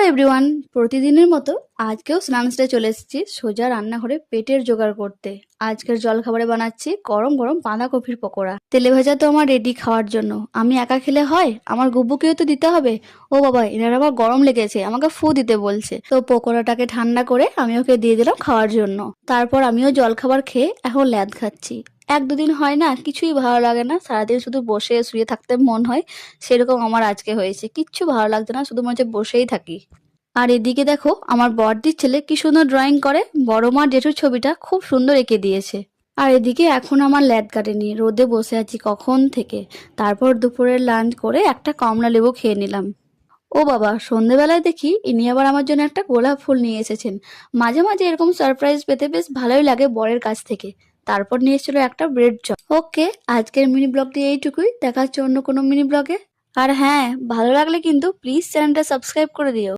Everyone, প্রতিদিনের মতো আজকেও স্নান সেরে চলে এসেছি সোজা রান্নাঘরে পেটের জোগাড় করতে। আজকের জলখাবারে বানাচ্ছি গরম গরম বাঁধাকপির পকোড়া। তেলে ভাজা তো আমার রেডি খাওয়ার জন্য। আমি একা খেলে হয়, আমার গুব্বুকেও তো দিতে হবে। ও বাবা, এনার আবার গরম লেগেছে, আমাকে ফু দিতে বলছে। তো পকোড়াটাকে ঠান্ডা করে আমি ওকে দিয়ে দিলাম খাওয়ার জন্য। তারপর আমিও জলখাবার খেয়ে এখন ল্যাদ খাচ্ছি। এক দুদিন হয় না, কিছুই ভালো লাগে না, সারাদিন শুধু বসে শুয়ে থাকতে মন হয়। সেরকম আমার আজকে হয়েছে, কিচ্ছু ভালো লাগছে না, শুধু মনে হচ্ছে বসেই থাকি। আর এদিকে দেখো, আমার বড়দির ছেলে কি সুন্দর ড্রয়িং করে, বড় মা জেঠুর ছবিটা খুব সুন্দর এঁকে দিয়েছে। আর এদিকে এখন আমার ল্যাদ কাটেনি, রোদে বসে আছি কখন থেকে। তারপর দুপুরের লাঞ্চ করে একটা কমলা লেবু খেয়ে নিলাম। ও বাবা, সন্ধেবেলায় দেখি ইনি আবার আমার জন্য একটা গোলাপ ফুল নিয়ে এসেছেন। মাঝে মাঝে এরকম সারপ্রাইজ পেতে বেশ ভালোই লাগে বরের কাছ থেকে। তারপর নিয়ে এসেছিল একটা ব্রেড চপ। ওকে, আজকের মিনি ব্লগটি এইটুকুই, দেখা হচ্ছে অন্য কোনো মিনি ব্লগে। আর হ্যাঁ, ভালো লাগলে কিন্তু প্লিজ চ্যানেলটা সাবস্ক্রাইব করে দিও।